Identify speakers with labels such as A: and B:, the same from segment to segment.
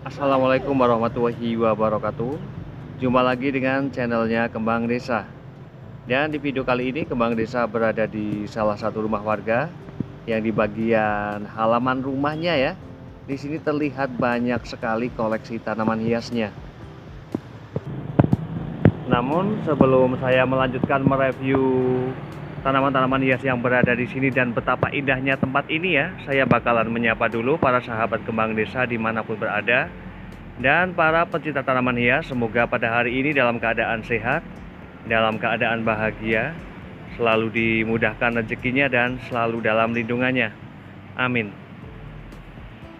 A: Assalamualaikum warahmatullahi wabarakatuh. Jumpa lagi dengan channelnya Kembang Desa. Dan di video kali ini Kembang Desa berada di salah satu rumah warga yang di bagian halaman rumahnya ya. Di sini terlihat banyak sekali koleksi tanaman hiasnya. Namun sebelum saya melanjutkan mereview tanaman-tanaman hias yang berada di sini dan betapa indahnya tempat ini ya, saya bakalan menyapa dulu para sahabat Kembang Desa dimanapun berada. Dan para pecinta tanaman hias, semoga pada hari ini dalam keadaan sehat, dalam keadaan bahagia, selalu dimudahkan rezekinya dan selalu dalam lindungannya. Amin.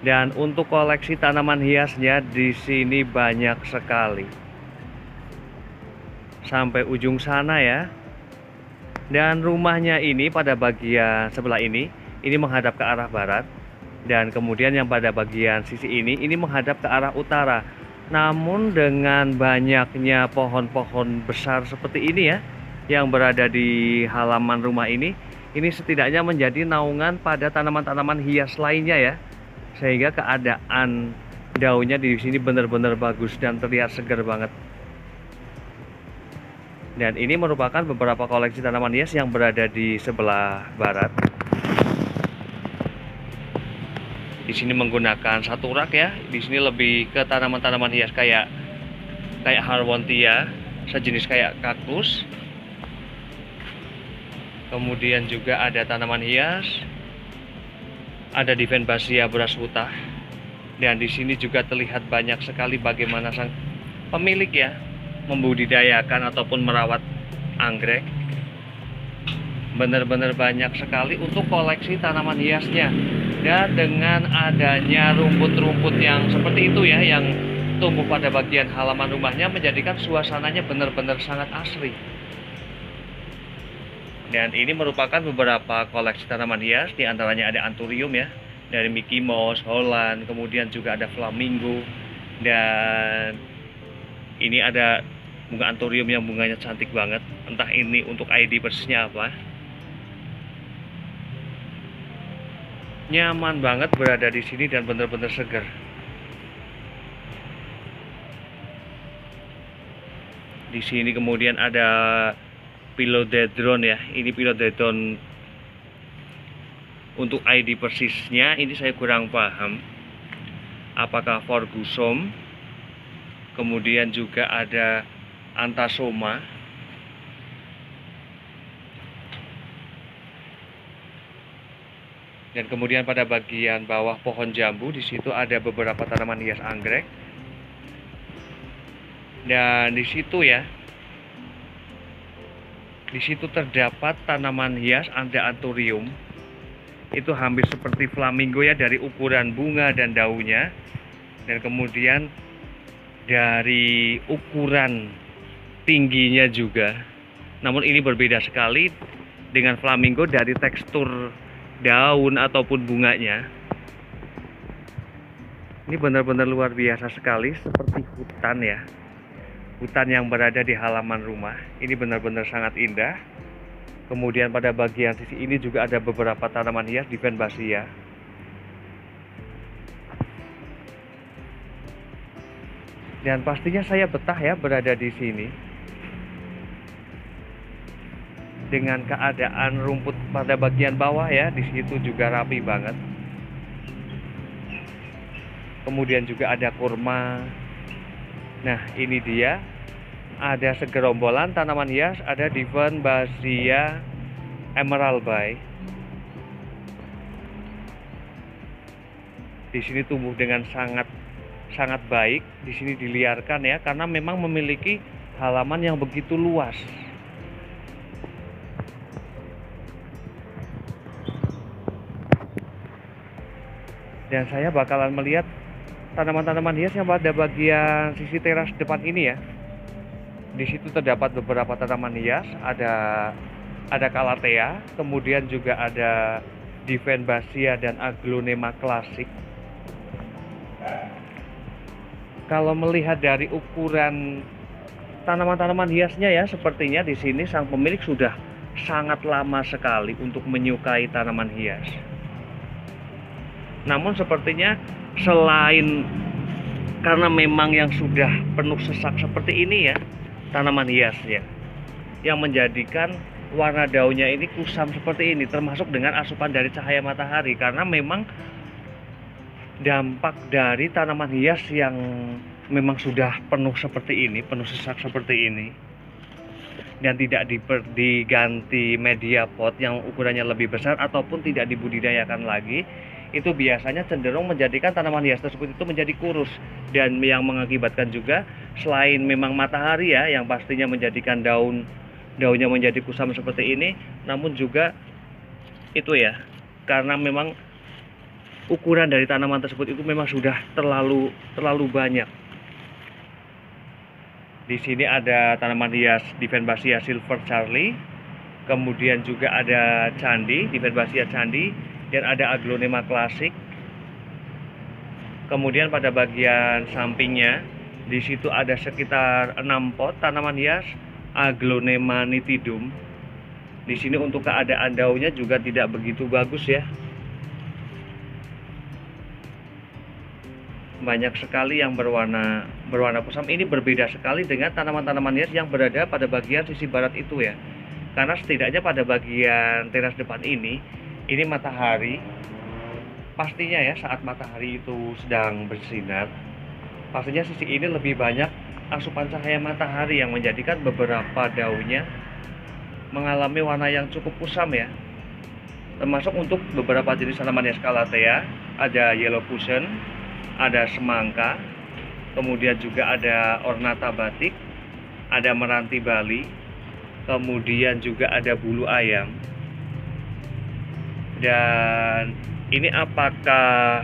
A: Dan untuk koleksi tanaman hiasnya di sini banyak sekali. Sampai ujung sana ya. Dan rumahnya ini pada bagian sebelah ini menghadap ke arah barat. Dan kemudian yang pada bagian sisi ini menghadap ke arah utara. Namun dengan banyaknya pohon-pohon besar seperti ini ya, yang berada di halaman rumah ini setidaknya menjadi naungan pada tanaman-tanaman hias lainnya ya. Sehingga keadaan daunnya di sini benar-benar bagus dan terlihat segar banget. Dan ini merupakan beberapa koleksi tanaman hias yang berada di sebelah barat. Di sini menggunakan satu rak ya. Di sini lebih ke tanaman-tanaman hias kayak Harwontia, sejenis kayak kaktus. Kemudian juga ada tanaman hias, ada Divenbasia braswuta. Dan di sini juga terlihat banyak sekali bagaimana sang pemilik ya membudidayakan ataupun merawat anggrek. Benar-benar banyak sekali untuk koleksi tanaman hiasnya. Dan dengan adanya rumput-rumput yang seperti itu ya, yang tumbuh pada bagian halaman rumahnya, menjadikan suasananya benar-benar sangat asri. Dan ini merupakan beberapa koleksi tanaman hias, diantaranya ada Anthurium ya, dari Mickey Mouse, Holland, kemudian juga ada Flamingo, dan ini ada bunga Anthurium yang bunganya cantik banget. Entah ini untuk ID persisnya apa. Nyaman banget berada di sini dan benar-benar segar. Di sini kemudian ada Philodendron ya. Ini Philodendron untuk ID persisnya ini saya kurang paham. Apakah Fergusum? Kemudian juga ada Anthasoma. Dan kemudian pada bagian bawah pohon jambu di situ ada beberapa tanaman hias anggrek. Dan di situ ya, di situ terdapat tanaman hias ada Anthurium. Itu hampir seperti flamingo ya, dari ukuran bunga dan daunnya. Dan kemudian dari ukuran tingginya juga. Namun ini berbeda sekali dengan flamingo dari tekstur daun ataupun bunganya. Ini benar-benar luar biasa sekali, seperti hutan ya. Hutan yang berada di halaman rumah. Ini benar-benar sangat indah. Kemudian pada bagian sisi ini juga ada beberapa tanaman hias Divenbasia. Dan pastinya saya betah ya berada di sini. Dengan keadaan rumput pada bagian bawah ya, di situ juga rapi banget. Kemudian juga ada kurma. Nah, ini dia. Ada segerombolan tanaman hias, ada Divenbasia emeraldi. Di sini tumbuh dengan sangat baik. Di sini diliarkan ya, karena memang memiliki halaman yang begitu luas. Dan saya bakalan melihat tanaman-tanaman hias yang pada bagian sisi teras depan ini ya. Di situ terdapat beberapa tanaman hias, ada Calathea, kemudian juga ada Divenbasia dan Aglonema klasik. Kalau melihat dari ukuran tanaman-tanaman hiasnya ya, sepertinya di sini sang pemilik sudah sangat lama sekali untuk menyukai tanaman hias. Namun sepertinya selain karena memang yang sudah penuh sesak seperti ini ya tanaman hiasnya, yang menjadikan warna daunnya ini kusam seperti ini, termasuk dengan asupan dari cahaya matahari, karena memang dampak dari tanaman hias yang memang sudah penuh seperti ini, penuh sesak seperti ini, dan tidak diganti media pot yang ukurannya lebih besar ataupun tidak dibudidayakan lagi, itu biasanya cenderung menjadikan tanaman hias tersebut itu menjadi kurus, dan yang mengakibatkan juga selain memang matahari ya yang pastinya menjadikan daunnya menjadi kusam seperti ini, namun juga itu ya karena memang ukuran dari tanaman tersebut itu memang sudah terlalu banyak. Di sini ada tanaman hias Divenbasia Silver Charlie, kemudian juga ada candi, Divenbasia candi, dan ada Aglonema klasik. Kemudian pada bagian sampingnya di situ ada sekitar 6 pot tanaman hias Aglonema nitidum. Di sini untuk keadaan daunnya juga tidak begitu bagus ya. Banyak sekali yang berwarna kusam. Ini berbeda sekali dengan tanaman-tanaman hias yang berada pada bagian sisi barat itu ya. Karena setidaknya pada bagian teras depan ini matahari pastinya ya, saat matahari itu sedang bersinar, pastinya sisi ini lebih banyak asupan cahaya matahari yang menjadikan beberapa daunnya mengalami warna yang cukup kusam ya. Termasuk untuk beberapa jenis tanaman hias Calathea, ada yellow cushion, ada semangka, kemudian juga ada ornata batik, ada meranti Bali, kemudian juga ada bulu ayam. Dan ini apakah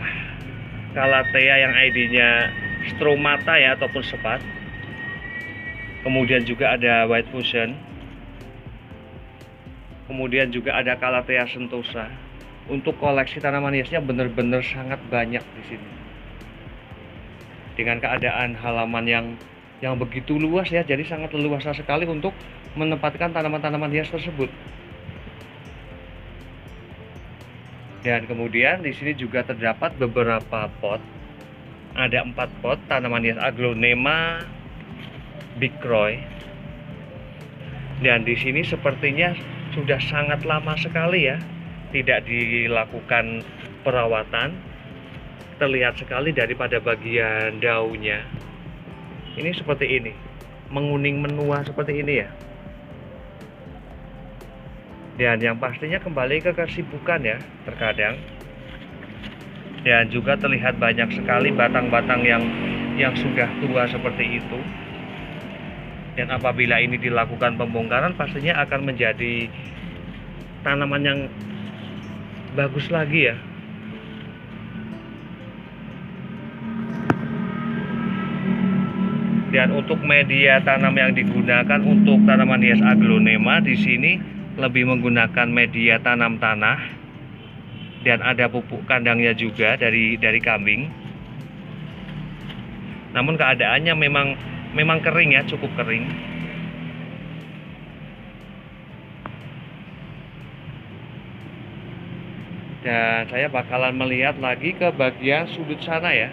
A: Calathea yang ID-nya stromata ya ataupun sepat. Kemudian juga ada white fusion. Kemudian juga ada Calathea sentosa. Untuk koleksi tanaman hiasnya benar-benar sangat banyak di sini. Dengan keadaan halaman yang begitu luas ya, jadi sangat leluasa sekali untuk menempatkan tanaman-tanaman hias tersebut. Dan kemudian di sini juga terdapat beberapa pot. Ada 4 pot tanaman hias Aglonema Bicroy. Dan di sini sepertinya sudah sangat lama sekali ya tidak dilakukan perawatan. Terlihat sekali daripada bagian daunnya. Ini seperti ini, menguning menua seperti ini ya. Dan yang pastinya kembali ke kesibukan ya terkadang. Dan juga terlihat banyak sekali batang-batang yang sudah tua seperti itu. Dan apabila ini dilakukan pembongkaran, pastinya akan menjadi tanaman yang bagus lagi ya. Dan untuk media tanam yang digunakan untuk tanaman hias Aglonema di sini lebih menggunakan media tanam tanah, dan ada pupuk kandangnya juga dari kambing. Namun keadaannya memang kering ya, cukup kering. Dan saya bakalan melihat lagi ke bagian sudut sana ya.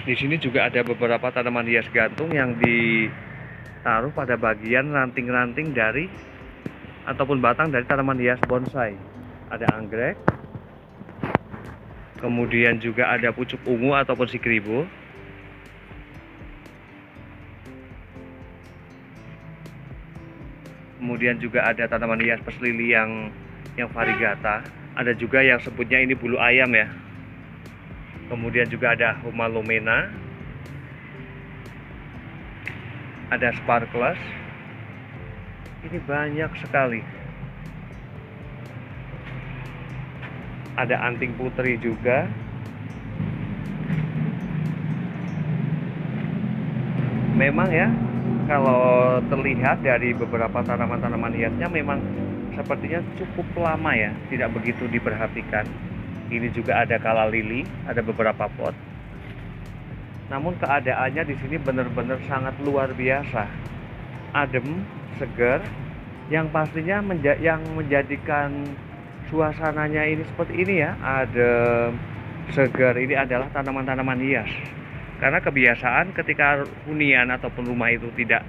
A: Di sini juga ada beberapa tanaman hias gantung yang ditaruh pada bagian ranting-ranting dari ataupun batang dari tanaman hias bonsai. Ada anggrek, kemudian juga ada pucuk ungu ataupun sikribo, kemudian juga ada tanaman hias perslili yang variegata. Ada juga yang sebutnya ini bulu ayam ya. Kemudian juga ada Humalomena, ada Sparklus. Ini banyak sekali. Ada anting putri juga. Memang ya, kalau terlihat dari beberapa tanaman-tanaman hiasnya memang sepertinya cukup lama ya, tidak begitu diperhatikan. Ini juga ada kala lili, ada beberapa pot. namun keadaannya di sini benar-benar sangat luar biasa, adem, segar, yang pastinya yang menjadikan suasananya ini seperti ini ya, adem, segar, ini adalah tanaman-tanaman hias. Karena kebiasaan ketika hunian ataupun rumah itu tidak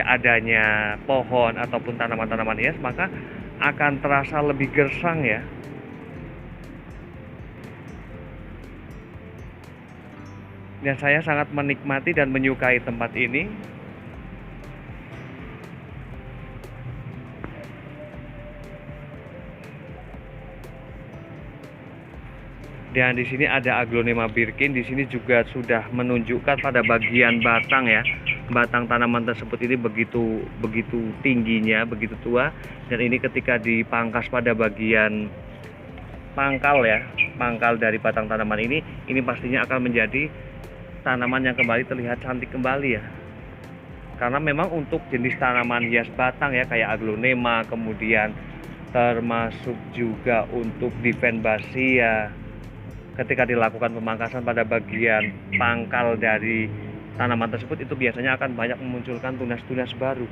A: adanya pohon ataupun tanaman-tanaman hias, maka akan terasa lebih gersang ya. Dan saya sangat menikmati dan menyukai tempat ini. Dan di sini ada Aglonema Birkin. Di sini juga sudah menunjukkan pada bagian batang ya. Batang tanaman tersebut ini begitu tingginya, begitu tua. Dan ini ketika dipangkas pada bagian pangkal ya, pangkal dari batang tanaman ini pastinya akan menjadi tanaman yang kembali terlihat cantik kembali ya. Karena memang untuk jenis tanaman hias batang ya, kayak Aglonema, kemudian termasuk juga untuk Divenbasia, ketika dilakukan pemangkasan pada bagian pangkal dari tanaman tersebut, itu biasanya akan banyak memunculkan tunas-tunas baru.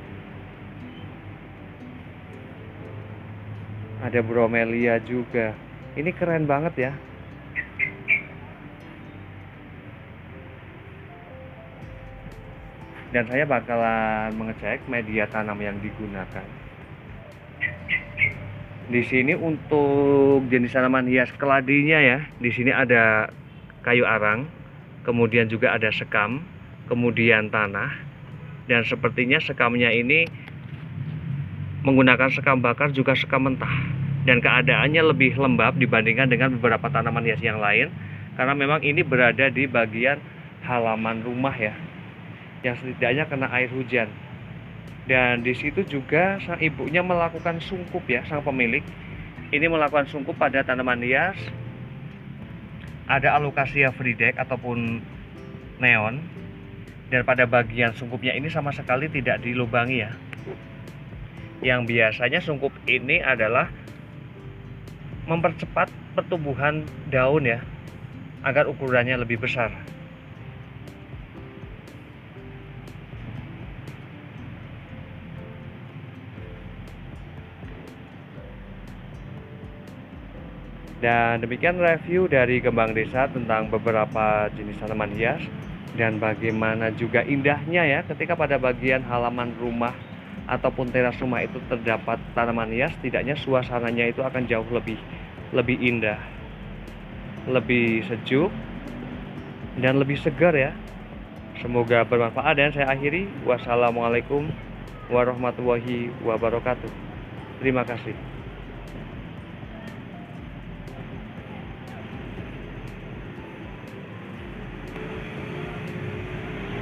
A: Ada bromelia juga. Ini keren banget ya. Dan saya bakalan mengecek media tanam yang digunakan. Di sini untuk jenis tanaman hias keladinya ya, di sini ada kayu arang, kemudian juga ada sekam, kemudian tanah, dan sepertinya sekamnya ini menggunakan sekam bakar juga sekam mentah, dan keadaannya lebih lembab dibandingkan dengan beberapa tanaman hias yang lain, karena memang ini berada di bagian halaman rumah ya, yang setidaknya kena air hujan. Dan di situ juga sang ibunya melakukan sungkup ya, sang pemilik ini melakukan sungkup pada tanaman hias. Ada Alocasia Frydek ataupun neon, dan pada bagian sungkupnya ini sama sekali tidak dilubangi ya. Yang biasanya sungkup ini adalah mempercepat pertumbuhan daun ya, agar ukurannya lebih besar. Dan demikian review dari Kembang Desa tentang beberapa jenis tanaman hias, dan bagaimana juga indahnya ya ketika pada bagian halaman rumah ataupun teras rumah itu terdapat tanaman hias. Setidaknya suasananya itu akan jauh lebih indah, lebih sejuk, dan lebih segar ya. Semoga bermanfaat, dan saya akhiri. Wassalamualaikum warahmatullahi wabarakatuh. Terima kasih.